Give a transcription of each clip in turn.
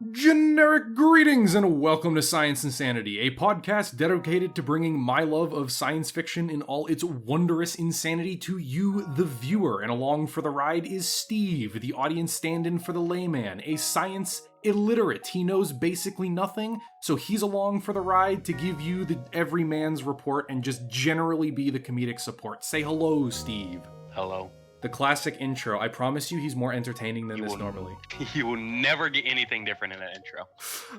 Generic greetings and welcome to Science Insanity, a podcast dedicated to bringing my love of science fiction in all its wondrous insanity to you, the viewer. And along for the ride is Steve, the audience stand-in for the layman, a science illiterate. He knows basically nothing, so he's along for the ride to give you the everyman's report and just generally be the comedic support. Say hello, Steve. Hello. The classic intro. I promise you he's more entertaining than this normally. You will never get anything different in that intro.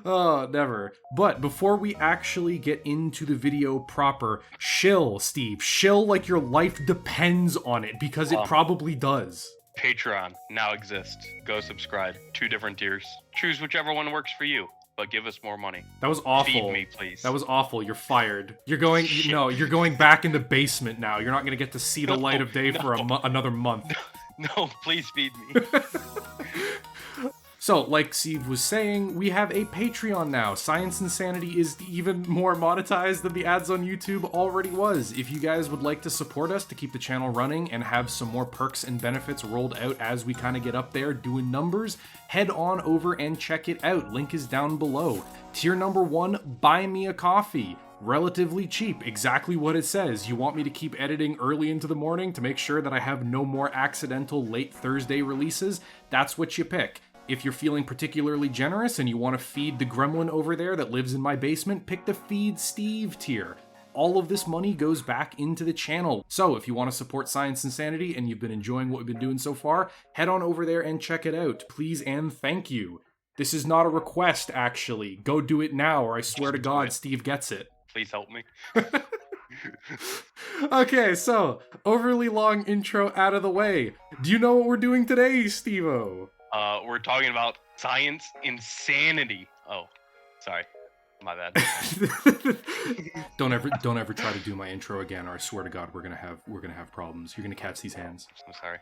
Oh, never. But before we actually get into the video proper, shill, Steve. Shill like your life depends on it, because it probably does. Patreon now exists. Go subscribe. 2 different tiers. Choose whichever one works for you, but give us more money. That was awful. Feed me, please. That was awful. You're fired. You're going back in the basement now. You're not going to get to see the light of day for another month. No, please feed me. So, like Steve was saying, we have a Patreon now. Science Insanity is even more monetized than the ads on YouTube already was. If you guys would like to support us to keep the channel running and have some more perks and benefits rolled out as we kind of get up there doing numbers, head on over and check it out. Link is down below. Tier number 1, buy me a coffee. Relatively cheap, exactly what it says. You want me to keep editing early into the morning to make sure that I have no more accidental late Thursday releases? That's what you pick. If you're feeling particularly generous and you want to feed the gremlin over there that lives in my basement, pick the Feed Steve tier. All of this money goes back into the channel. So if you want to support Science Insanity and you've been enjoying what we've been doing so far, head on over there and check it out. Please and thank you. This is not a request, actually. Go do it now, or I swear to God, Steve gets it. Please help me. Okay, so, overly long intro out of the way. Do you know what we're doing today, Steve-o? We're talking about science insanity. Oh, sorry. My bad. Don't ever try to do my intro again, or I swear to God, we're gonna have problems. You're gonna catch these hands. I'm sorry.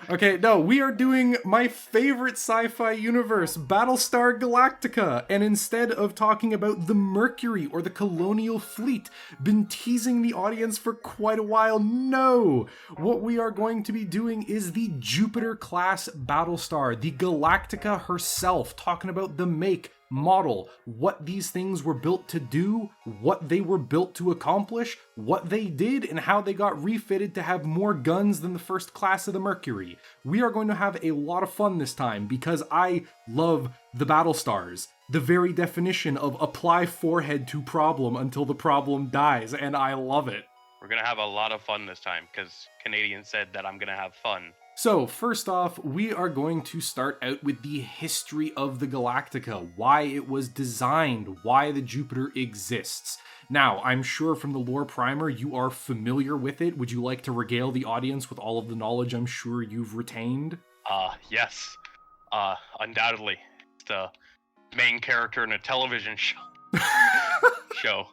Okay, no, we are doing my favorite sci-fi universe, Battlestar Galactica, and instead of talking about the Mercury or the Colonial Fleet, been teasing the audience for quite a while, no! What we are going to be doing is the Jupiter-class Battlestar, the Galactica herself, talking about the make, model, what these things were built to do, what they were built to accomplish, what they did, and how they got refitted to have more guns than the first class of the Mercury. We are going to have a lot of fun this time because I love the Battlestars. The very definition of apply forehead to problem until the problem dies, and I love it. We're gonna have a lot of fun this time because Canadian said that I'm gonna have fun. So, first off, we are going to start out with the history of the Galactica, why it was designed, why the Jupiter exists. Now, I'm sure from the lore primer you are familiar with it. Would you like to regale the audience with all of the knowledge I'm sure you've retained? Yes. Undoubtedly. It's the main character in a television show.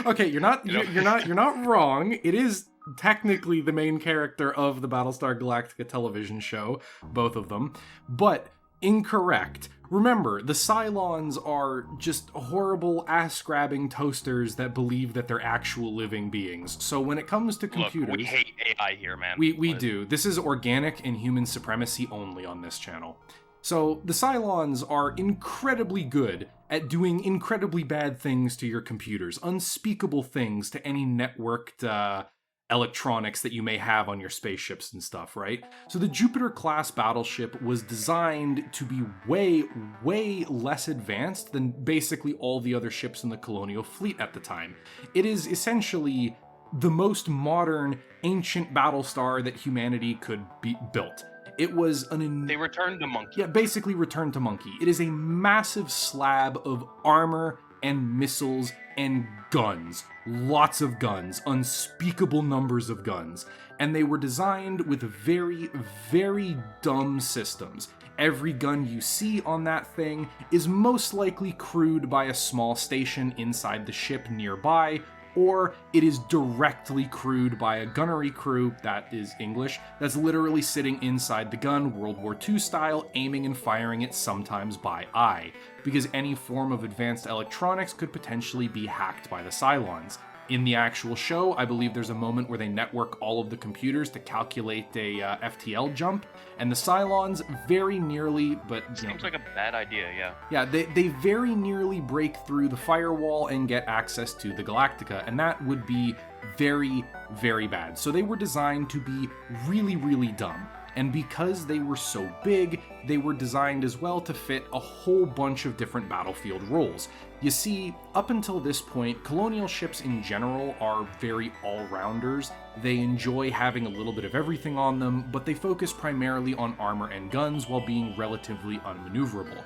Okay, you're not wrong. It is technically the main character of the Battlestar Galactica television show, both of them, but incorrect. Remember, the Cylons are just horrible ass-grabbing toasters that believe that they're actual living beings. So when it comes to computers... Look, we hate AI here, man. We do. This is organic and human supremacy only on this channel. So, the Cylons are incredibly good at doing incredibly bad things to your computers, unspeakable things to any networked electronics that you may have on your spaceships and stuff, right? So the Jupiter-class battleship was designed to be way, way less advanced than basically all the other ships in the colonial fleet at the time. It is essentially the most modern, ancient Battlestar that humanity could be built. It was They returned to monkey. Yeah, basically returned to monkey. It is a massive slab of armor and missiles and guns. Lots of guns. Unspeakable numbers of guns. And they were designed with very, very dumb systems. Every gun you see on that thing is most likely crewed by a small station inside the ship nearby, or it is directly crewed by a gunnery crew, that is English, that's literally sitting inside the gun, World War II style, aiming and firing it sometimes by eye, because any form of advanced electronics could potentially be hacked by the Cylons. In the actual show, I believe there's a moment where they network all of the computers to calculate a FTL jump, and the Cylons very nearly, but Seems like a bad idea, yeah. Yeah, they very nearly break through the firewall and get access to the Galactica, and that would be very, very bad. So they were designed to be really, really dumb. And because they were so big, they were designed as well to fit a whole bunch of different battlefield roles. You see, up until this point, colonial ships in general are very all-rounders. They enjoy having a little bit of everything on them, but they focus primarily on armor and guns while being relatively unmaneuverable.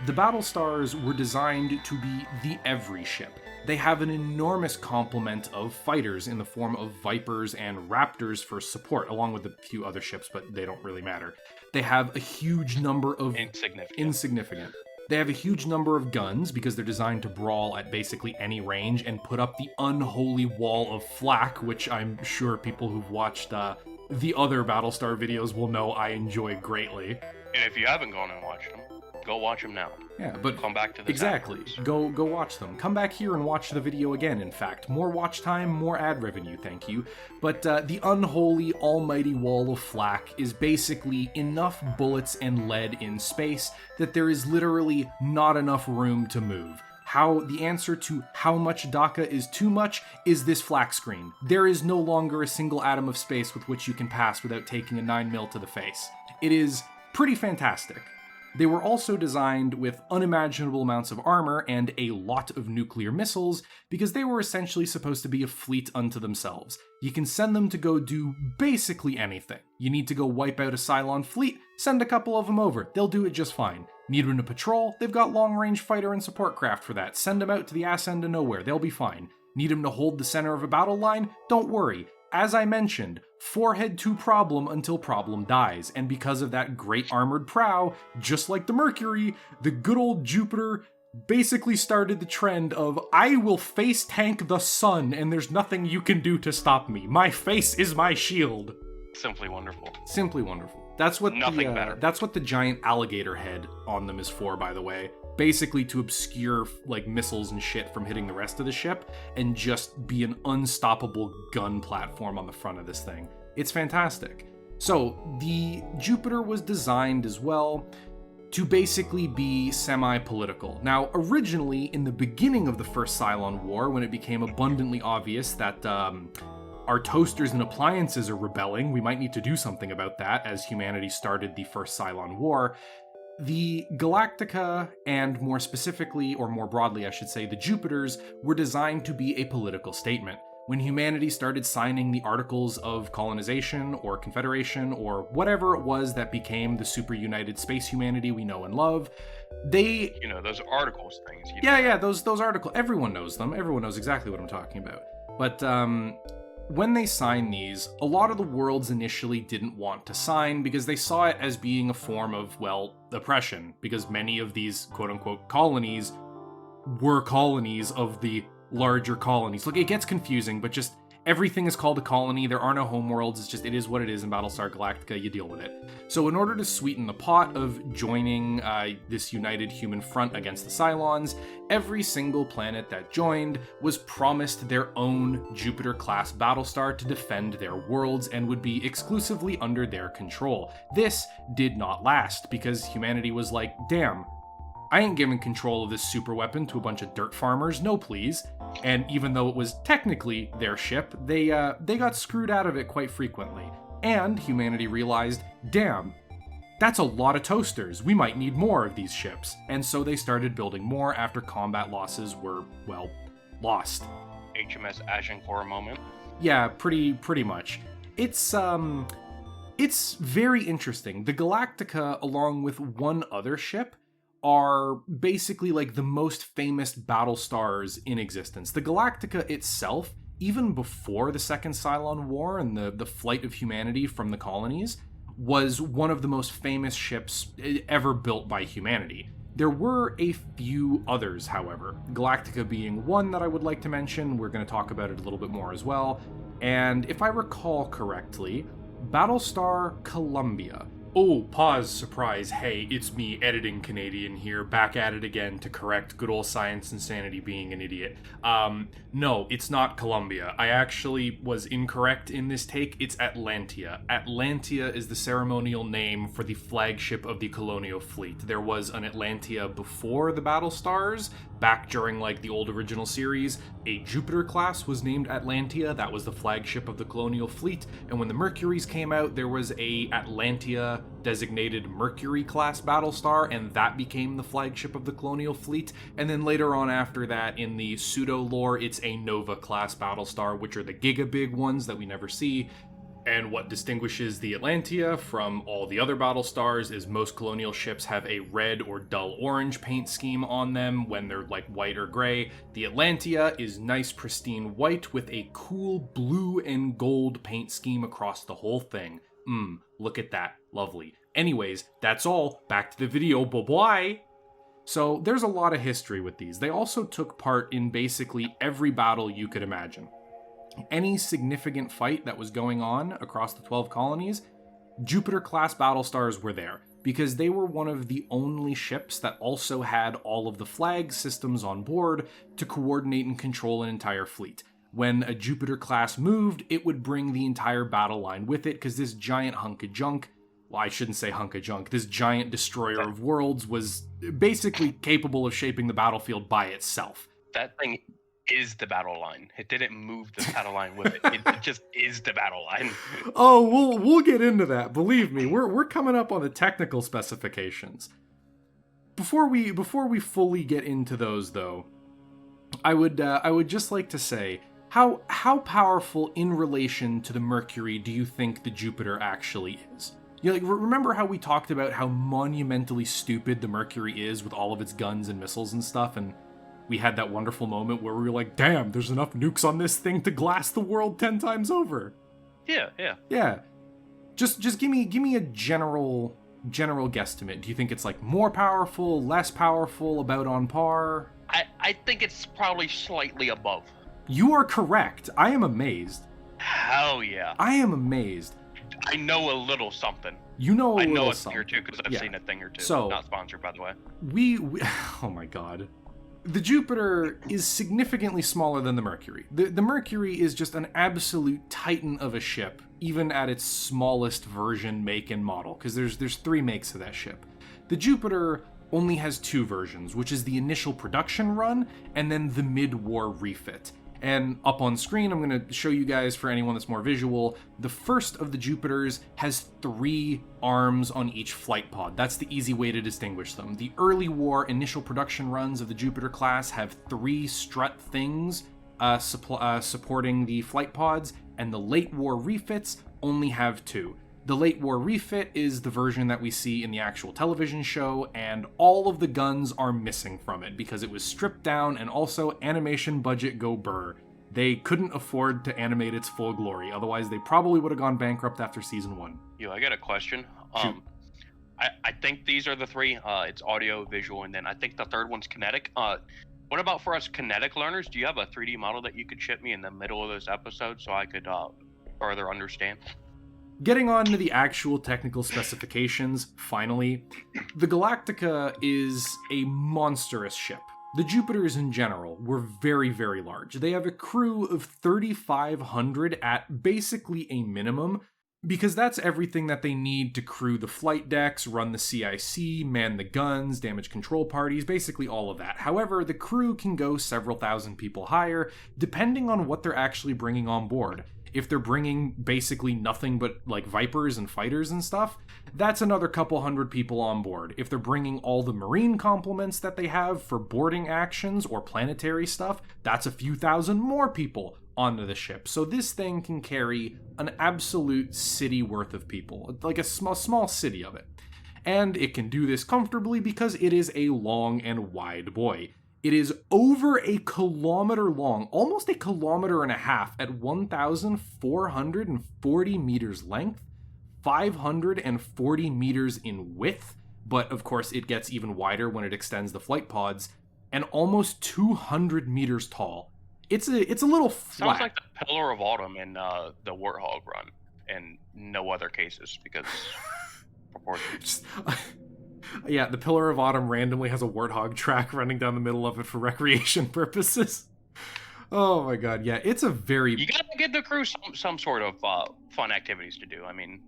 The Battlestars were designed to be the every ship. They have an enormous complement of fighters in the form of Vipers and Raptors for support, along with a few other ships, but they don't really matter. They have a huge number of... Insignificant. They have a huge number of guns because they're designed to brawl at basically any range and put up the unholy wall of flak, which I'm sure people who've watched the other Battlestar videos will know I enjoy greatly. And if you haven't gone and watched them, go watch them now. Yeah, but come back to this. Exactly. Afterwards. Go watch them. Come back here and watch the video again, in fact. More watch time, more ad revenue, thank you. But the unholy almighty wall of flak is basically enough bullets and lead in space that there is literally not enough room to move. The answer to how much DACA is too much is this flak screen. There is no longer a single atom of space with which you can pass without taking a 9mm to the face. It is pretty fantastic. They were also designed with unimaginable amounts of armor and a lot of nuclear missiles because they were essentially supposed to be a fleet unto themselves. You can send them to go do basically anything. You need to go wipe out a Cylon fleet, send a couple of them over. They'll do it just fine. Need them to patrol? They've got long-range fighter and support craft for that. Send them out to the ass end of nowhere. They'll be fine. Need them to hold the center of a battle line? Don't worry. As I mentioned, forehead to problem until problem dies, and because of that great armored prow, just like the Mercury, the good old Jupiter basically started the trend of, I will face tank the sun and there's nothing you can do to stop me. My face is my shield. Simply wonderful. Simply wonderful. That's what better. That's what the giant alligator head on them is for, by the way. Basically to obscure like missiles and shit from hitting the rest of the ship and just be an unstoppable gun platform on the front of this thing. It's fantastic. So the Jupiter was designed as well to basically be semi-political. Now, originally, in the beginning of the first Cylon War, when it became abundantly obvious that our toasters and appliances are rebelling, we might need to do something about that as humanity started the first Cylon War, the Galactica, and more specifically, or more broadly I should say, the Jupiters, were designed to be a political statement. When humanity started signing the Articles of Colonization or Confederation or whatever it was that became the super united space humanity we know and love, they... You know, those articles things. Yeah, those articles. Everyone knows them. Everyone knows exactly what I'm talking about. But when they signed these, a lot of the worlds initially didn't want to sign because they saw it as being a form of, well, oppression, because many of these quote-unquote colonies were colonies of the larger colonies. Look, it gets confusing, but just everything is called a colony. There are no homeworlds. It's just, it is what it is in Battlestar Galactica. You deal with it. So in order to sweeten the pot of joining this united human front against the Cylons, every single planet that joined was promised their own Jupiter-class Battlestar to defend their worlds and would be exclusively under their control. This did not last because humanity was like, damn, I ain't giving control of this super weapon to a bunch of dirt farmers, no please. And even though it was technically their ship, they got screwed out of it quite frequently. And humanity realized, damn, that's a lot of toasters, we might need more of these ships. And so they started building more after combat losses were, well, lost. HMS Agincourt moment? Yeah, pretty much. It's very interesting. The Galactica, along with one other ship, are basically like the most famous battle stars in existence. The Galactica itself, even before the Second Cylon War and the flight of humanity from the colonies, was one of the most famous ships ever built by humanity. There were a few others, however, Galactica being one that I would like to mention. We're going to talk about it a little bit more as well. And if I recall correctly, Battlestar Columbia Oh, pause, surprise, hey, it's me, Editing Canadian here, back at it again to correct good old Science Insanity being an idiot. No, it's not Columbia. I actually was incorrect in this take, it's Atlantia. Atlantia is the ceremonial name for the flagship of the colonial fleet. There was an Atlantia before the Battlestars, back during, like, the old original series. A Jupiter class was named Atlantia, that was the flagship of the colonial fleet, and when the Mercuries came out, there was a Atlantia designated Mercury class Battlestar, and that became the flagship of the colonial fleet. And then later on after that, in the pseudo lore, it's a Nova class Battlestar, which are the giga big ones that we never see. And what distinguishes the Atlantia from all the other Battlestars is most colonial ships have a red or dull orange paint scheme on them when they're like white or gray. The Atlantia is nice pristine white with a cool blue and gold paint scheme across the whole thing. Look at that. Lovely. Anyways, that's all. Back to the video. Bye-bye! So there's a lot of history with these. They also took part in basically every battle you could imagine. Any significant fight that was going on across the 12 colonies, Jupiter-class Battlestars were there, because they were one of the only ships that also had all of the flag systems on board to coordinate and control an entire fleet. When a Jupiter-class moved, it would bring the entire battle line with it, because this giant hunk of junk, well, I shouldn't say hunk of junk, this giant destroyer of worlds was basically capable of shaping the battlefield by itself. That thing is the battle line. It didn't move the battle line with it. It just is the battle line. Oh, we'll get into that. Believe me, we're coming up on the technical specifications. Before we fully get into those, though, I would just like to say how powerful in relation to the Mercury do you think the Jupiter actually is? You like remember how we talked about how monumentally stupid the Mercury is with all of its guns and missiles and stuff, and we had that wonderful moment where we were like, damn, there's enough nukes on this thing to glass the world 10 times over. Yeah. Just give me a general guesstimate. Do you think it's like more powerful, less powerful, about on par? I think it's probably slightly above. You are correct. I am amazed. Hell yeah. I am amazed. I know a little something. You know I a know little a thing or two because I've seen a thing or two. So, not sponsored, by the way. We oh my god. The Jupiter is significantly smaller than the Mercury. The Mercury is just an absolute titan of a ship, even at its smallest version, make, and model, because there's 3 makes of that ship. The Jupiter only has 2 versions, which is the initial production run, and then the mid-war refit. And up on screen, I'm going to show you guys, for anyone that's more visual, the first of the Jupiters has 3 arms on each flight pod. That's the easy way to distinguish them. The early war initial production runs of the Jupiter class have 3 strut things supporting the flight pods, and the late war refits only have 2. The late war refit is the version that we see in the actual television show, and all of the guns are missing from it because it was stripped down, and also animation budget go burr. They couldn't afford to animate its full glory, otherwise they probably would have gone bankrupt after season 1. Yo, I got a question. Shoot. I think these are the 3. It's audio, visual, and then I think the third one's kinetic. What about for us kinetic learners? Do you have a 3D model that you could ship me in the middle of this episode so I could further understand? Getting on to the actual technical specifications, finally, the Galactica is a monstrous ship. The Jupiters in general were very, very large. They have a crew of 3,500 at basically a minimum, because that's everything that they need to crew the flight decks, run the CIC, man the guns, damage control parties, basically all of that. However, the crew can go several thousand people higher, depending on what they're actually bringing on board. If they're bringing basically nothing but like Vipers and fighters and stuff, that's another couple hundred people on board. If they're bringing all the marine complements that they have for boarding actions or planetary stuff, that's a few thousand more people onto the ship. So this thing can carry an absolute city worth of people, like a small city of it. And it can do this comfortably because it is a long and wide boy. It is over a kilometer long, almost a kilometer and a half, at 1,440 meters length, 540 meters in width, but of course it gets even wider when it extends the flight pods, and almost 200 meters tall. It's a little flat. Sounds like the Pillar of Autumn in the Warthog run, and no other cases, because proportions. Just, yeah, the Pillar of Autumn randomly has a warthog track running down the middle of it for recreation purposes. Oh my god, yeah, it's a very... You gotta give the crew some sort of fun activities to do. I mean...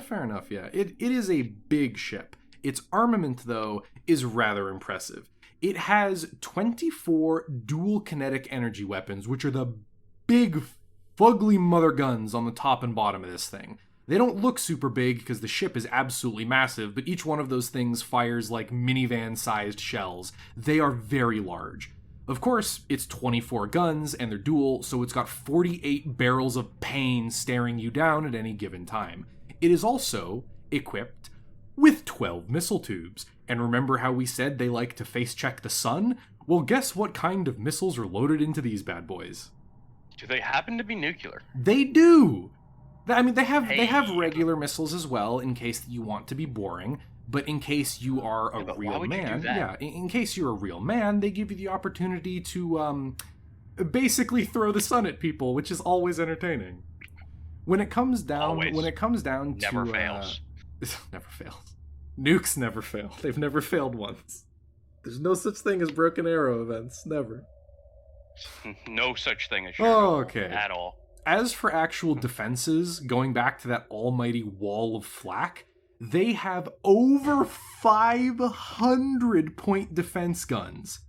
fair enough, yeah. It is a big ship. Its armament, though, is rather impressive. It has 24 dual kinetic energy weapons, which are the big, fugly mother guns on the top and bottom of this thing. They don't look super big because the ship is absolutely massive, but each one of those things fires like minivan-sized shells. They are very large. Of course, it's 24 guns, and they're dual, so it's got 48 barrels of pain staring you down at any given time. It is also equipped with 12 missile tubes. And remember how we said they like to face-check the sun? Well, guess what kind of missiles are loaded into these bad boys? Do they happen to be nuclear? They do! I mean, they have regular missiles as well, in case you want to be boring. But in case you are a real man, in case you're a real man, they give you the opportunity to basically throw the sun at people, which is always entertaining. When it comes down, never to fails. Never fails. Nukes never fail. They've never failed once. There's no such thing as broken arrow events. Never. No such thing as okay. At all. As for actual defenses, going back to that almighty wall of flak, they have over 500 point defense guns.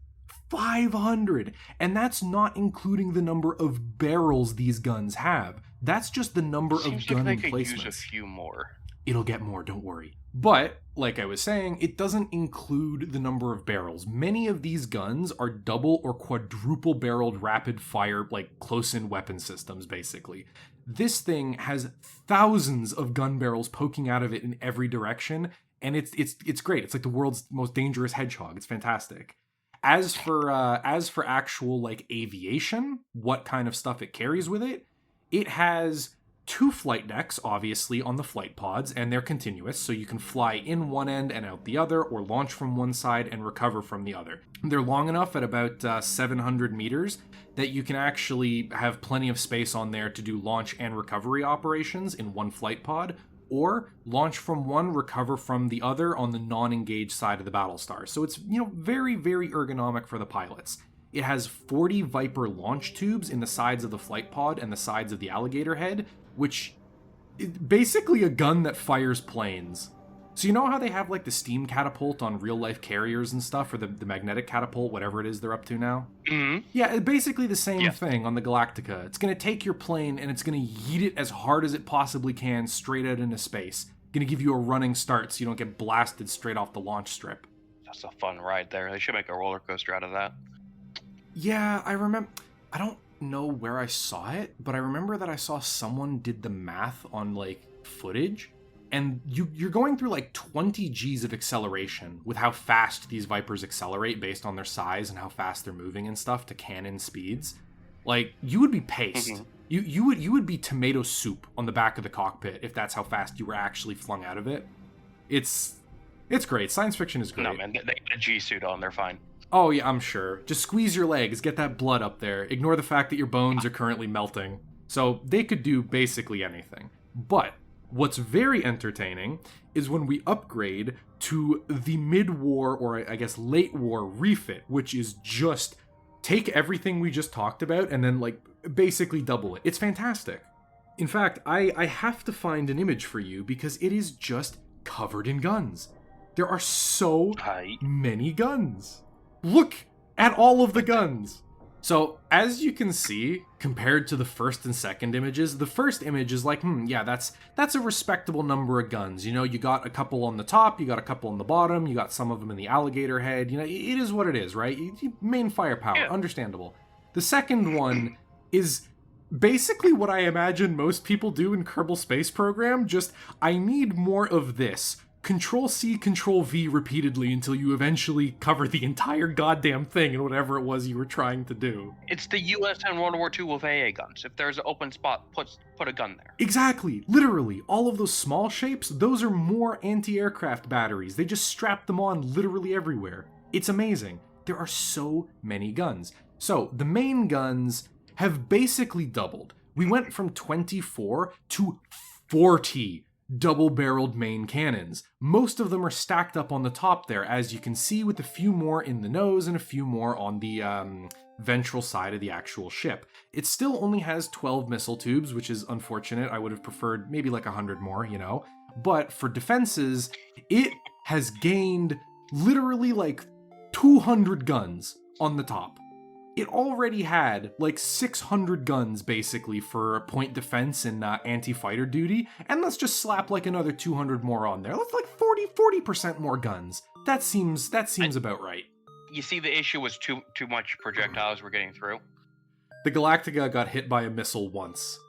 500! And that's not including the number of barrels these guns have. That's just the number of gun like emplacements. Use a few more. It'll get more, don't worry. But, like I was saying, it doesn't include the number of barrels. Many of these guns are double or quadruple barreled rapid fire, like close-in weapon systems, basically. This thing has thousands of gun barrels poking out of it in every direction, and it's great. It's like the world's most dangerous hedgehog. It's fantastic. As for actual like aviation, what kind of stuff it carries with it, it has 2 flight decks, obviously, on the flight pods, and they're continuous, so you can fly in one end and out the other, or launch from one side and recover from the other. They're long enough at about 700 meters that you can actually have plenty of space on there to do launch and recovery operations in one flight pod, or launch from one, recover from the other on the non-engaged side of the Battlestar. So it's, very, very ergonomic for the pilots. It has 40 Viper launch tubes in the sides of the flight pod and the sides of the alligator head, which is basically a gun that fires planes. So you know how they have like the steam catapult on real-life carriers and stuff, or the magnetic catapult, whatever it is they're up to now? Mm-hmm. Yeah, it's basically the same thing on the Galactica. It's going to take your plane and it's going to yeet it as hard as it possibly can straight out into space. Going to give you a running start so you don't get blasted straight off the launch strip. That's a fun ride there. They should make a roller coaster out of that. Yeah, I remember... I don't know where I saw it, but I remember that I saw someone did the math on, like, footage, and you're going through, like, 20 Gs of acceleration with how fast these Vipers accelerate based on their size and how fast they're moving and stuff to cannon speeds. Like, you would be paced. Mm-hmm. You would be tomato soup on the back of the cockpit if that's how fast you were actually flung out of it. It's great. Science fiction is great. No, man, they got a G-suit on. They're fine. Oh, yeah, I'm sure. Just squeeze your legs, get that blood up there. Ignore the fact that your bones are currently melting. So they could do basically anything. But what's very entertaining is when we upgrade to the mid-war, or I guess late-war refit, which is just take everything we just talked about and then, like, basically double it. It's fantastic. In fact, I have to find an image for you because it is just covered in guns. There are so many guns. Look at all of the guns. So, as you can see, compared to the first and second images, the first image is like, yeah, that's a respectable number of guns. You got a couple on the top, you got a couple on the bottom, you got some of them in the alligator head. It is what it is, right? Main firepower, understandable. The second one is basically what I imagine most people do in Kerbal Space Program, just, I need more of this. Control-C, Control-V repeatedly until you eventually cover the entire goddamn thing in whatever it was you were trying to do. It's the US in World War II with AA guns. If there's an open spot, put a gun there. Exactly. Literally. All of those small shapes, those are more anti-aircraft batteries. They just strap them on literally everywhere. It's amazing. There are so many guns. So, the main guns have basically doubled. We went from 24 to 40 double-barreled main cannons. Most of them are stacked up on the top there, as you can see, with a few more in the nose and a few more on the ventral side of the actual ship. It still only has 12 missile tubes, which is unfortunate. I would have preferred maybe like 100 more, you know? But for defenses, it has gained literally like 200 guns on the top. It already had like 600 guns basically for point defense and anti-fighter duty, and let's just slap like another 200 more on there. Let's like 40% more guns. That seems about right. You see, the issue was too much projectiles were getting through. The Galactica got hit by a missile once.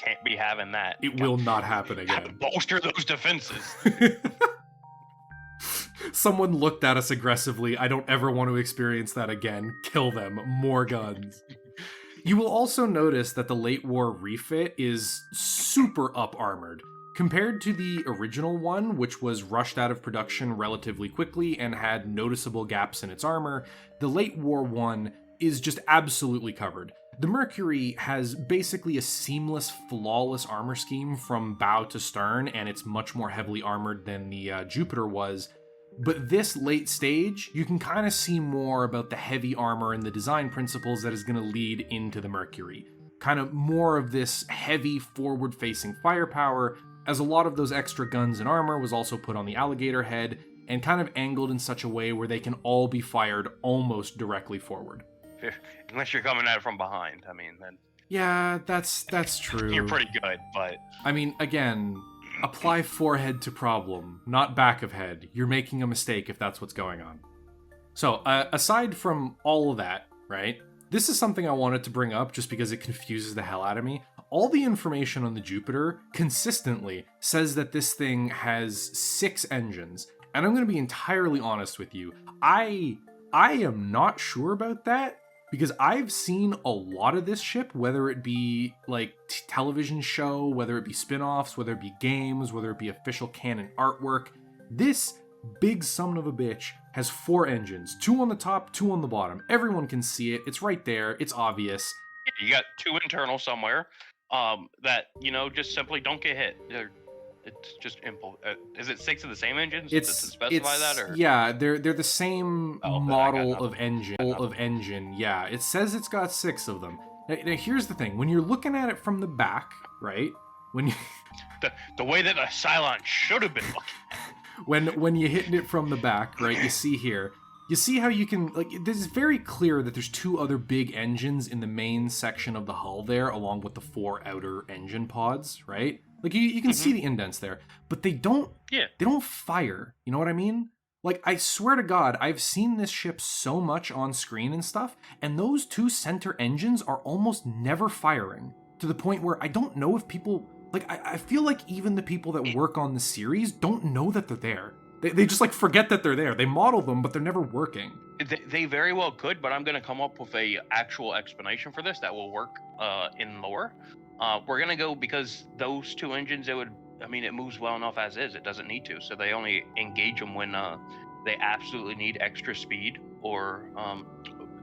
Can't be having that. It will not happen again. Bolster those defenses. Someone looked at us aggressively. I don't ever want to experience that again. Kill them. More guns. You will also notice that the late war refit is super up-armored. Compared to the original one, which was rushed out of production relatively quickly and had noticeable gaps in its armor, the late war one is just absolutely covered. The Mercury has basically a seamless, flawless armor scheme from bow to stern, and it's much more heavily armored than the Jupiter was. But this late stage, you can kind of see more about the heavy armor and the design principles that is going to lead into the Mercury. Kind of more of this heavy, forward-facing firepower, as a lot of those extra guns and armor was also put on the alligator head, and kind of angled in such a way where they can all be fired almost directly forward. Unless you're coming at it from behind, I mean, then... Yeah, that's true. You're pretty good, but... I mean, again, apply forehead to problem, not back of head. You're making a mistake if that's what's going on. So, aside from all of that, right, this is something I wanted to bring up just because it confuses the hell out of me. All the information on the Jupiter consistently says that this thing has 6 engines, and I'm going to be entirely honest with you. I am not sure about that, because I've seen a lot of this ship, whether it be like television show, whether it be spin-offs, whether it be games, whether it be official canon artwork. This big son of a bitch has 4 engines, 2 on the top, 2 on the bottom. Everyone can see it. It's right there. It's obvious. You got 2 internal somewhere that, you know, just simply don't get hit. It's just is it 6 of the same engines? Does it specify that, or? Yeah, they're the same model of nothing. engine. Yeah, it says it's got 6 of them. Now here's the thing: when you're looking at it from the back, right? When you the way that a Cylon should have been looking. when you're hitting it from the back, right? You see here. You see how you can, like, this is very clear that there's 2 other big engines in the main section of the hull there, along with the 4 outer engine pods, right? Like, you can see the indents there, but they don't fire, you know what I mean? Like, I swear to God, I've seen this ship so much on screen and stuff, and those 2 center engines are almost never firing, to the point where I don't know if people, like, I feel like even the people that work on the series don't know that they're there. They just, like, forget that they're there. They model them, but they're never working. They very well could, but I'm going to come up with a actual explanation for this that will work in lore. We're going to go, because those 2 engines, it moves well enough as is. It doesn't need to. So they only engage them when they absolutely need extra speed, or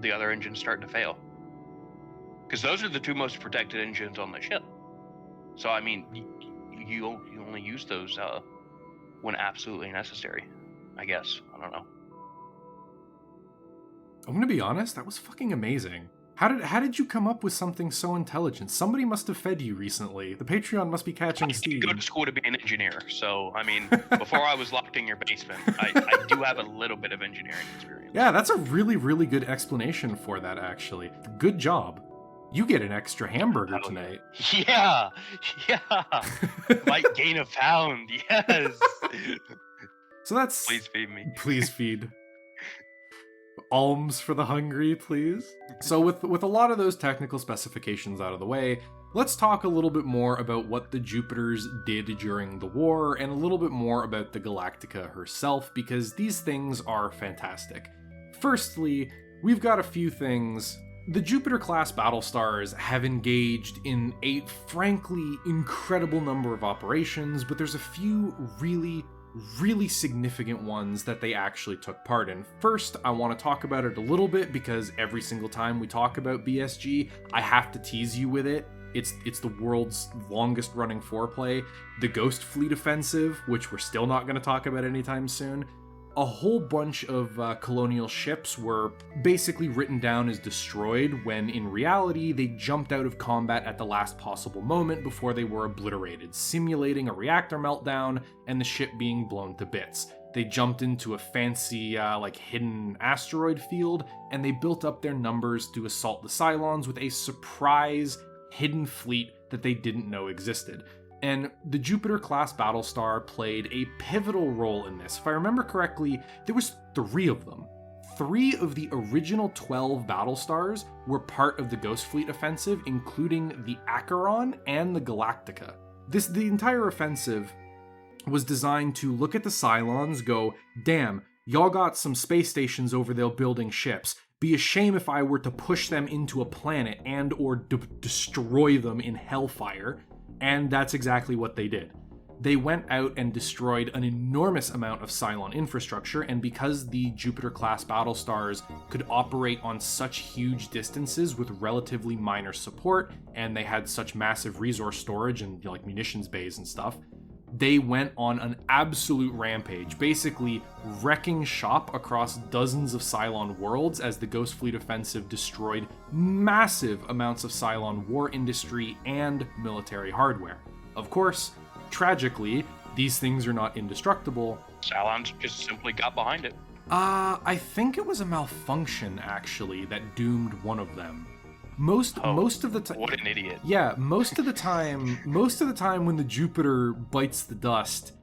the other engines start to fail. Because those are the 2 most protected engines on the ship. So, I mean, you only use those when absolutely necessary, I guess. I don't know. I'm gonna be honest, that was fucking amazing. How did you come up with something so intelligent? Somebody must have fed you recently. The Patreon must be catching steam. I go to school to be an engineer, so, I mean, before I was locked in your basement, I do have a little bit of engineering experience. Yeah, that's a really, really good explanation for that, actually. Good job. You get an extra hamburger tonight. Yeah. Might gain a pound, yes. So that's... Please feed me. Please feed. Alms for the hungry, please. So with a lot of those technical specifications out of the way, let's talk a little bit more about what the Jupiters did during the war, and a little bit more about the Galactica herself, because these things are fantastic. Firstly, we've got a few things. The Jupiter-class Battlestars have engaged in a frankly incredible number of operations, but there's a few really significant ones that they actually took part in. First, I want to talk about it a little bit because every single time we talk about BSG, I have to tease you with it. It's the world's longest running foreplay. The Ghost Fleet Offensive, which we're still not going to talk about anytime soon. A whole bunch of colonial ships were basically written down as destroyed, when in reality they jumped out of combat at the last possible moment before they were obliterated, simulating a reactor meltdown and the ship being blown to bits. They jumped into a fancy, hidden asteroid field, and they built up their numbers to assault the Cylons with a surprise hidden fleet that they didn't know existed. And the Jupiter-class Battlestar played a pivotal role in this. If I remember correctly, there was 3 of them. 3 of the original 12 Battlestars were part of the Ghost Fleet offensive, including the Acheron and the Galactica. The entire offensive was designed to look at the Cylons, go, damn, y'all got some space stations over there building ships. Be a shame if I were to push them into a planet and or destroy them in hellfire. And that's exactly what they did. They went out and destroyed an enormous amount of Cylon infrastructure, and because the Jupiter-class Battlestars could operate on such huge distances with relatively minor support, and they had such massive resource storage and munitions bays and stuff, they went on an absolute rampage, basically wrecking shop across dozens of Cylon worlds as the Ghost Fleet offensive destroyed massive amounts of Cylon war industry and military hardware. Of course, tragically, these things are not indestructible. Cylons just simply got behind it. I think it was a malfunction, actually, that doomed one of them. Most of the time, what an idiot. Yeah, most of the time when the Jupiter bites the dust,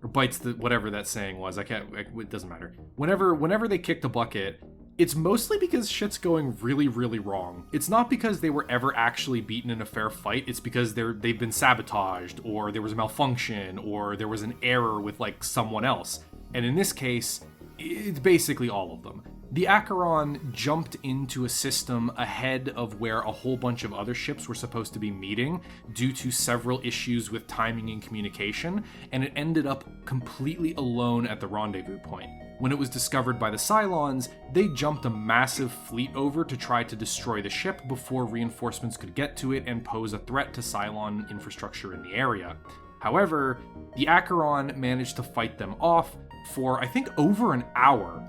or bites the whatever that saying was, it doesn't matter. Whenever they kick the bucket, it's mostly because shit's going really, really wrong. It's not because they were ever actually beaten in a fair fight. It's because they've been sabotaged, or there was a malfunction, or there was an error with someone else. And in this case, it's basically all of them. The Acheron jumped into a system ahead of where a whole bunch of other ships were supposed to be meeting due to several issues with timing and communication, and it ended up completely alone at the rendezvous point. When it was discovered by the Cylons, they jumped a massive fleet over to try to destroy the ship before reinforcements could get to it and pose a threat to Cylon infrastructure in the area. However, the Acheron managed to fight them off for, I think, over an hour,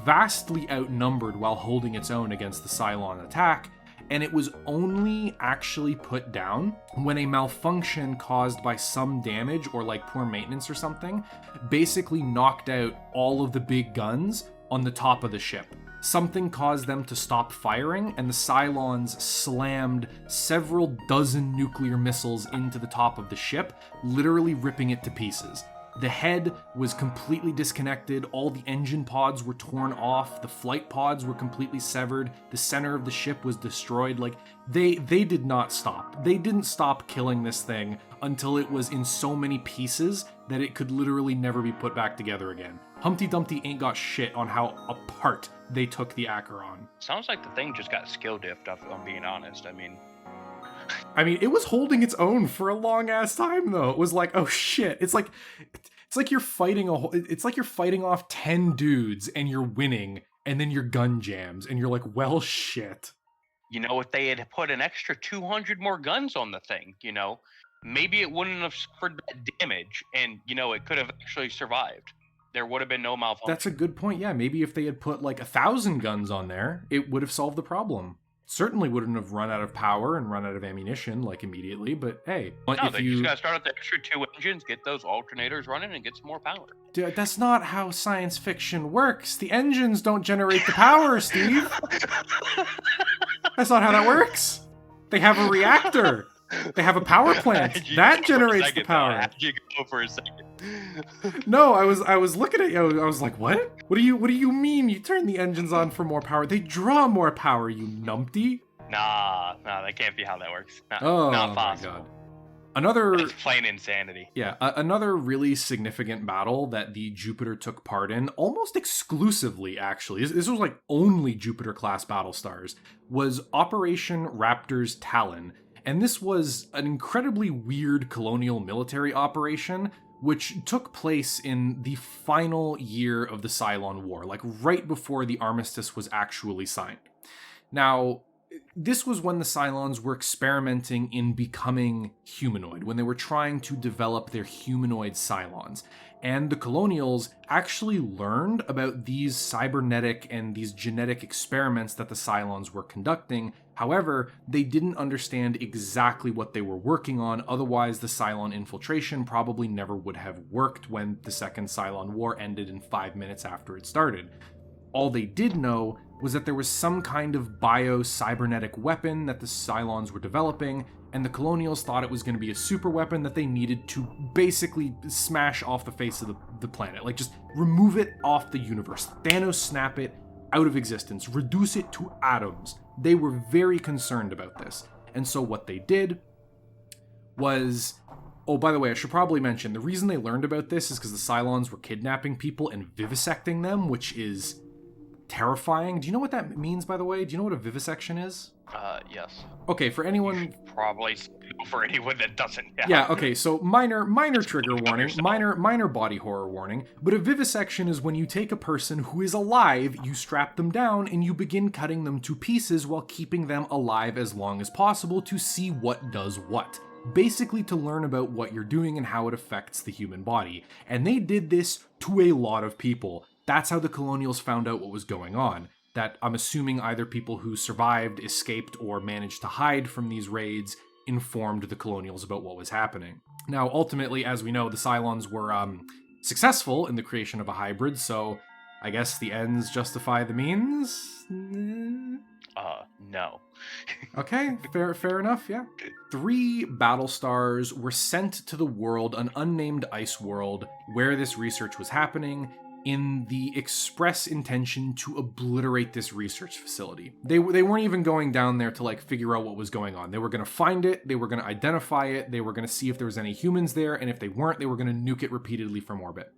vastly outnumbered while holding its own against the Cylon attack, and it was only actually put down when a malfunction caused by some damage or poor maintenance or something basically knocked out all of the big guns on the top of the ship. Something caused them to stop firing, and the Cylons slammed several dozen nuclear missiles into the top of the ship, literally ripping it to pieces. The head was completely disconnected, all the engine pods were torn off, the flight pods were completely severed, the center of the ship was destroyed. They did not stop. They didn't stop killing this thing until it was in so many pieces that it could literally never be put back together again. Humpty Dumpty ain't got shit on how apart they took the Acheron. Sounds like the thing just got skill diffed, if I'm being honest. I mean, it was holding its own for a long ass time though. It was oh shit. It's like you're fighting off 10 dudes and you're winning, and then your gun jams and you're well, shit. If they had put an extra 200 more guns on the thing, maybe it wouldn't have suffered that damage, and it could have actually survived. There would have been no malfunction. That's a good point. Yeah, maybe if they had put 1,000 guns on there, it would have solved the problem. Certainly wouldn't have run out of power and run out of ammunition immediately, but hey. No, they just gotta start with the extra 2 engines, get those alternators running, and get some more power. Dude, that's not how science fiction works. The engines don't generate the power, Steve. That's not how that works. They have a reactor. They have a power plant. That generates the power. How'd you go for a second? No, I was looking at you. I was like, what? What do you mean you turn the engines on for more power? They draw more power, you numpty. Nah, that can't be how that works. Not possible. My God. It's plain insanity. Yeah, another really significant battle that the Jupiter took part in, almost exclusively actually, this was only Jupiter-class Battlestars, was Operation Raptor's Talon. And this was an incredibly weird colonial military operation which took place in the final year of the Cylon War, right before the armistice was actually signed. Now, This was when the Cylons were experimenting in becoming humanoid, when they were trying to develop their humanoid Cylons. And the Colonials actually learned about these cybernetic and these genetic experiments that the Cylons were conducting. However, they didn't understand exactly what they were working on, otherwise the Cylon infiltration probably never would have worked when the Second Cylon War ended in 5 minutes after it started. All they did know was that there was some kind of bio-cybernetic weapon that the Cylons were developing, and the Colonials thought it was going to be a super weapon that they needed to basically smash off the face of the planet. Like, just remove it off the universe. Thanos snap it out of existence. Reduce it to atoms. They were very concerned about this. And so what they did was... Oh, by the way, I should probably mention, the reason they learned about this is because the Cylons were kidnapping people and vivisecting them, which is terrifying. Do you know what that means, by the way? Do you know what a vivisection is? Yes. Okay, for anyone... Probably for anyone that doesn't. Yeah, okay, so minor trigger warning, minor body horror warning, but a vivisection is when you take a person who is alive, you strap them down, and you begin cutting them to pieces while keeping them alive as long as possible to see what does what. Basically to learn about what you're doing and how it affects the human body. And they did this to a lot of people. That's how the Colonials found out what was going on. That I'm assuming either people who survived, escaped, or managed to hide from these raids informed the Colonials about what was happening. Now, ultimately, as we know, the Cylons were successful in the creation of a hybrid, so I guess the ends justify the means? No. Okay, fair enough, yeah. 3 Battlestars were sent to the world, an unnamed ice world, where this research was happening, in the express intention to obliterate this research facility. They weren't even going down there to, like, figure out what was going on. They were going to find it, they were going to identify it, they were going to see if there was any humans there, and if they weren't, they were going to nuke it repeatedly from orbit.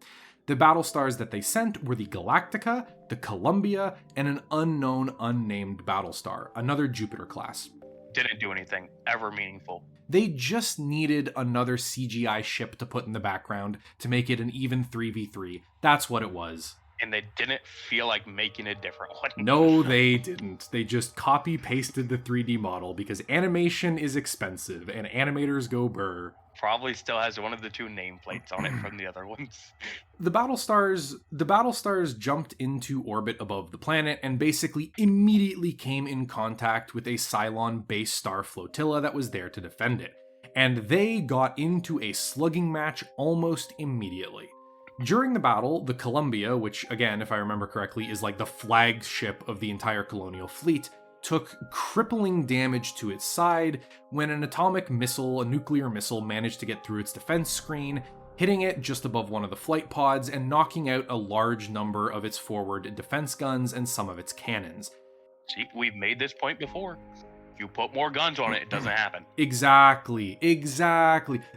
The Battlestars that they sent were the Galactica, the Columbia, and an unknown, unnamed Battlestar, another Jupiter class. Didn't do anything ever meaningful. They just needed another CGI ship to put in the background to make it an even 3v3. That's what it was. And they didn't feel like making a different one. No, they didn't. They just copy-pasted the 3D model because animation is expensive and animators go brr. Probably still has one of the 2 nameplates on it from the other ones. The Battlestars jumped into orbit above the planet and basically immediately came in contact with a Cylon base star flotilla that was there to defend it. And they got into a slugging match almost immediately. During the battle, the Columbia, which again, if I remember correctly, is like the flagship of the entire colonial fleet, took crippling damage to its side when an atomic missile, a nuclear missile, managed to get through its defense screen, hitting it just above one of the flight pods and knocking out a large number of its forward defense guns and some of its cannons. See, we've made this point before. If you put more guns on it, it doesn't happen. Exactly.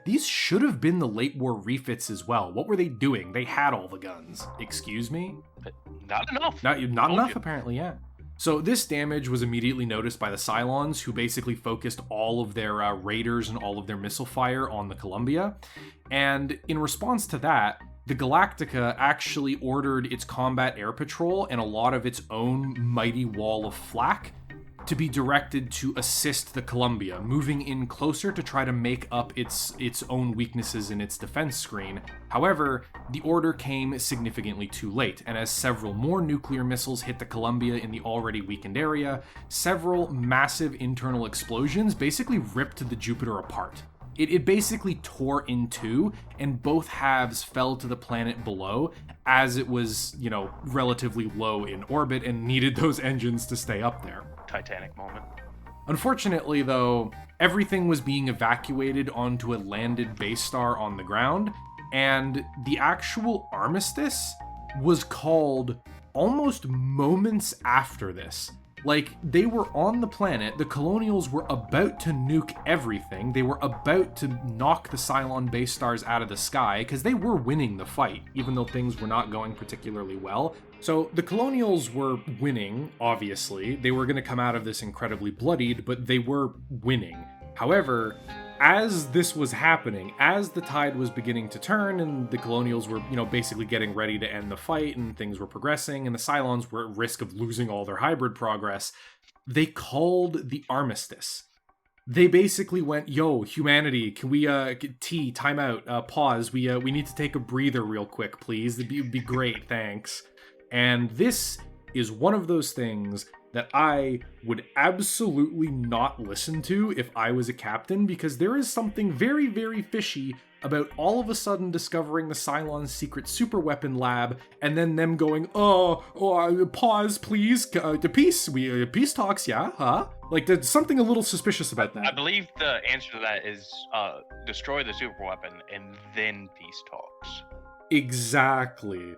These should have been the late war refits as well. What were they doing? They had all the guns. Excuse me? But not enough. Not enough, apparently, yeah. So this damage was immediately noticed by the Cylons, who basically focused all of their raiders and all of their missile fire on the Columbia. And in response to that, the Galactica actually ordered its combat air patrol and a lot of its own mighty wall of flak to be directed to assist the Columbia, moving in closer to try to make up its own weaknesses in its defense screen. However, the order came significantly too late, and as several more nuclear missiles hit the Columbia in the already weakened area, several massive internal explosions basically ripped the Jupiter apart. It basically tore in two, and both halves fell to the planet below as it was, relatively low in orbit and needed those engines to stay up there. Titanic moment. Unfortunately, though, everything was being evacuated onto a landed base star on the ground, and the actual armistice was called almost moments after this. Like, they were on the planet, the Colonials were about to nuke everything, they were about to knock the Cylon base stars out of the sky, because they were winning the fight, even though things were not going particularly well. So the Colonials were winning, obviously. They were going to come out of this incredibly bloodied, but they were winning. However, as this was happening, as the tide was beginning to turn and the Colonials were, basically getting ready to end the fight and things were progressing and the Cylons were at risk of losing all their hybrid progress, they called the armistice. They basically went, yo, humanity, can we, time out, pause, we need to take a breather real quick, please. It'd be great, thanks. And this is one of those things that I would absolutely not listen to if I was a captain, because there is something very, very fishy about all of a sudden discovering the Cylon's secret superweapon lab, and then them going, pause, please, peace talks, yeah, huh? Like, there's something a little suspicious about that. I believe the answer to that is destroy the superweapon and then peace talks. Exactly.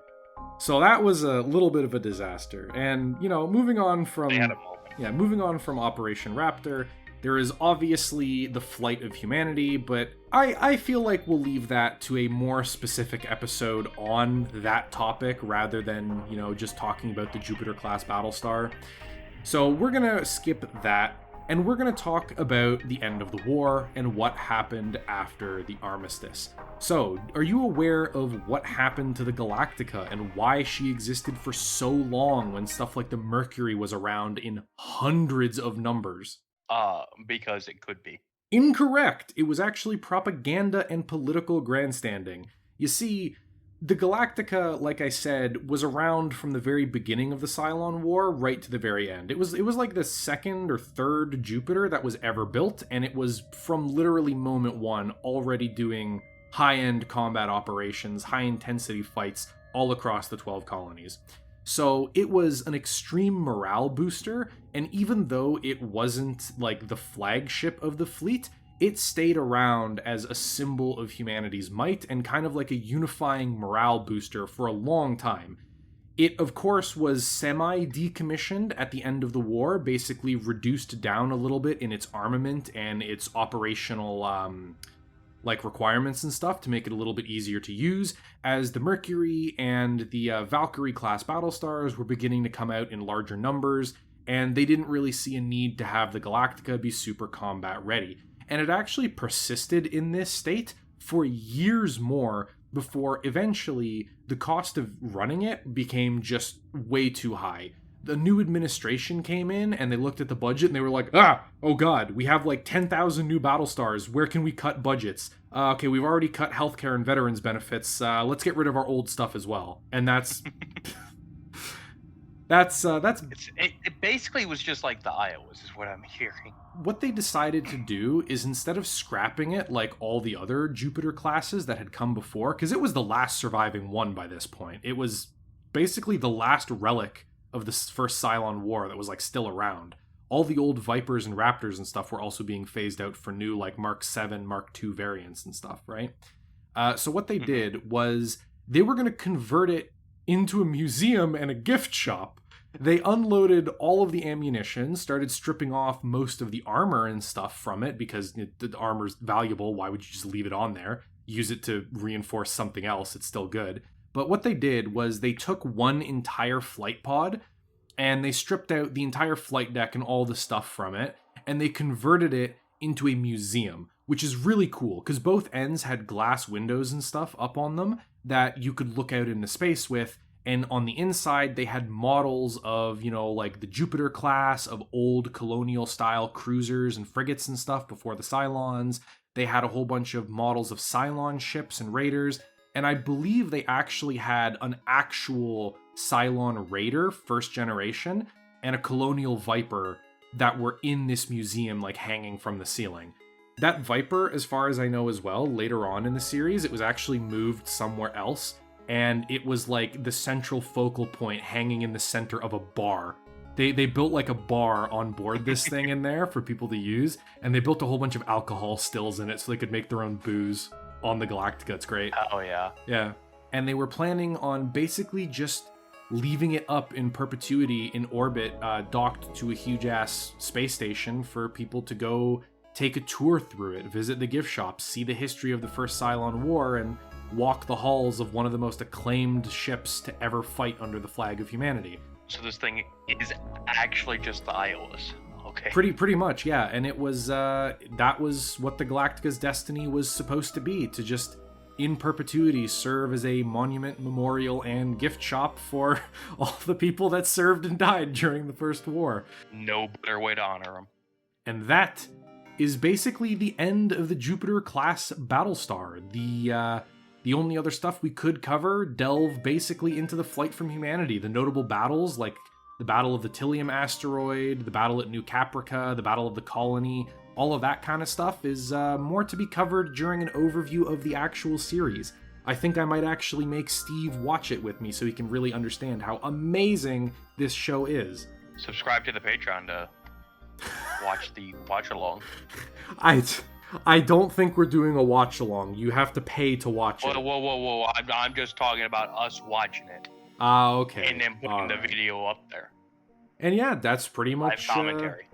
So that was a little bit of a disaster. And, moving on from Operation Raptor, there is obviously the flight of humanity, but I feel like we'll leave that to a more specific episode on that topic rather than, just talking about the Jupiter-class Battlestar. So we're gonna skip that, and we're gonna talk about the end of the war and what happened after the armistice. So, are you aware of what happened to the Galactica and why she existed for so long when stuff like the Mercury was around in hundreds of numbers? Because it could be. Incorrect! It was actually propaganda and political grandstanding. You see, the Galactica, like I said, was around from the very beginning of the Cylon War right to the very end. It was like the second or third Jupiter that was ever built, and it was from literally moment one already doing high-end combat operations, high-intensity fights all across the 12 colonies. So it was an extreme morale booster, and even though it wasn't like the flagship of the fleet, it stayed around as a symbol of humanity's might and kind of like a unifying morale booster for a long time. It, of course, was semi-decommissioned at the end of the war, basically reduced down a little bit in its armament and its operational requirements and stuff to make it a little bit easier to use, as the Mercury and the Valkyrie-class Battlestars were beginning to come out in larger numbers, and they didn't really see a need to have the Galactica be super combat ready. And it actually persisted in this state for years more before eventually the cost of running it became just way too high. The new administration came in and they looked at the budget and they were like, oh god, we have like 10,000 new Battlestars. Where can we cut budgets? Okay, we've already cut healthcare and veterans benefits. Let's get rid of our old stuff as well. And that's... It basically was just like the Iowas, is what I'm hearing. What they decided to do is, instead of scrapping it like all the other Jupiter classes that had come before, because it was the last surviving one by this point. It was basically the last relic of the first Cylon War that was like still around. All the old Vipers and Raptors and stuff were also being phased out for new like Mark 7, Mark 2 variants and stuff, right? So what they did was they were going to convert it into a museum and a gift shop. They unloaded all of the ammunition, started stripping off most of the armor and stuff from it because the armor's valuable. Why would you just leave it on there? Use it to reinforce something else. It's still good. But what they did was they took one entire flight pod and they stripped out the entire flight deck and all the stuff from it, and they converted it into a museum, which is really cool because both ends had glass windows and stuff up on them that you could look out into space with. And on the inside, they had models of, like the Jupiter class of old colonial style cruisers and frigates and stuff before the Cylons. They had a whole bunch of models of Cylon ships and raiders. And I believe they actually had an actual Cylon raider, first generation, and a colonial Viper that were in this museum, like hanging from the ceiling. That Viper, as far as I know as well, later on in the series, it was actually moved somewhere else. And it was like the central focal point hanging in the center of a bar. They built like a bar on board this thing in there for people to use, and they built a whole bunch of alcohol stills in it so they could make their own booze on the Galactica. It's great. Oh, yeah. Yeah. And they were planning on basically just leaving it up in perpetuity in orbit, docked to a huge-ass space station for people to go take a tour through it, visit the gift shops, see the history of the first Cylon War, and walk the halls of one of the most acclaimed ships to ever fight under the flag of humanity. So this thing is actually just the Iowas. Okay. Pretty much, yeah. And it was that was what the Galactica's destiny was supposed to be, to just in perpetuity serve as a monument, memorial, and gift shop for all the people that served and died during the First War. No better way to honor them. And that is basically the end of the Jupiter-class Battlestar. The only other stuff we could cover delve basically into the flight from humanity, the notable battles like the Battle of the Tilium asteroid, the Battle at New Caprica, the Battle of the Colony. All of that kind of stuff is more to be covered during an overview of the actual series. I think I might actually make Steve watch it with me so he can really understand how amazing this show is. Subscribe to the Patreon to watch the watch-along. I don't think we're doing a watch-along. You have to pay to watch it. Whoa. I'm just talking about us watching it. Okay. And then putting the video up there. And yeah, that's pretty much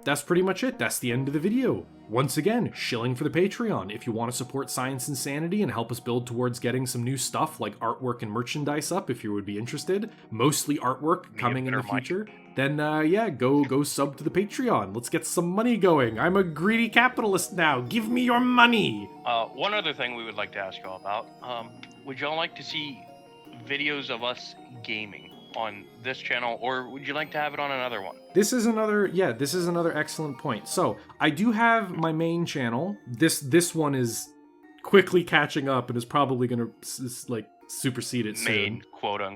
that's pretty much it. That's the end of the video. Once again, shilling for the Patreon. If you want to support Science and Sanity and help us build towards getting some new stuff like artwork and merchandise up, if you would be interested, mostly artwork coming in the future, then yeah, go sub to the Patreon. Let's get some money going. I'm a greedy capitalist now. Give me your money. One other thing we would like to ask y'all about. Would y'all like to see videos of us gaming on this channel, or would you like to have it on another one? This is another excellent point. So I do have my main channel. This one is quickly catching up and is probably gonna like supersede it soon.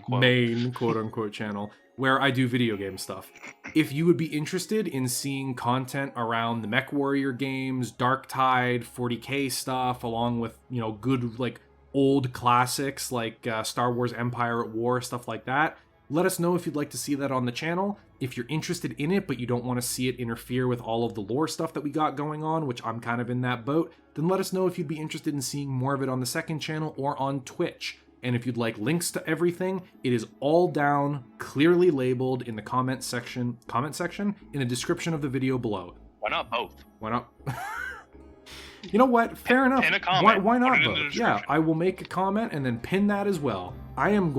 Main quote unquote channel where I do video game stuff. If you would be interested in seeing content around the Mech Warrior games, Dark Tide, 40k stuff, along with, you know, good like old classics like Star Wars Empire at War, stuff like that, let us know if you'd like to see that on the channel. If you're interested in it, but you don't want to see it interfere with all of the lore stuff that we got going on, which I'm kind of in that boat, then let us know if you'd be interested in seeing more of it on the second channel or on Twitch. And if you'd like links to everything, it is all down, clearly labeled in the comment section, in the description of the video below. Why not both? Why not? You know what? Fair enough. Pin a comment. Why not both? Yeah, I will make a comment and then pin that as well. I'm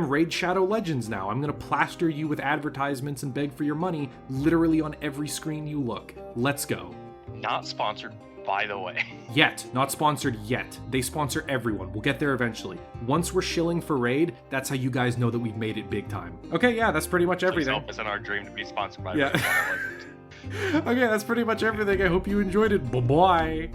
Raid Shadow Legends now. I'm going to plaster you with advertisements and beg for your money literally on every screen you look. Let's go. Not sponsored, by the way. Yet. Not sponsored yet. They sponsor everyone. We'll get there eventually. Once we're shilling for Raid, that's how you guys know that we've made it big time. Okay, yeah, that's pretty much everything. It's in our dream to be sponsored by Raid Shadow Legends. Okay, that's pretty much everything. I hope you enjoyed it. Bye-bye.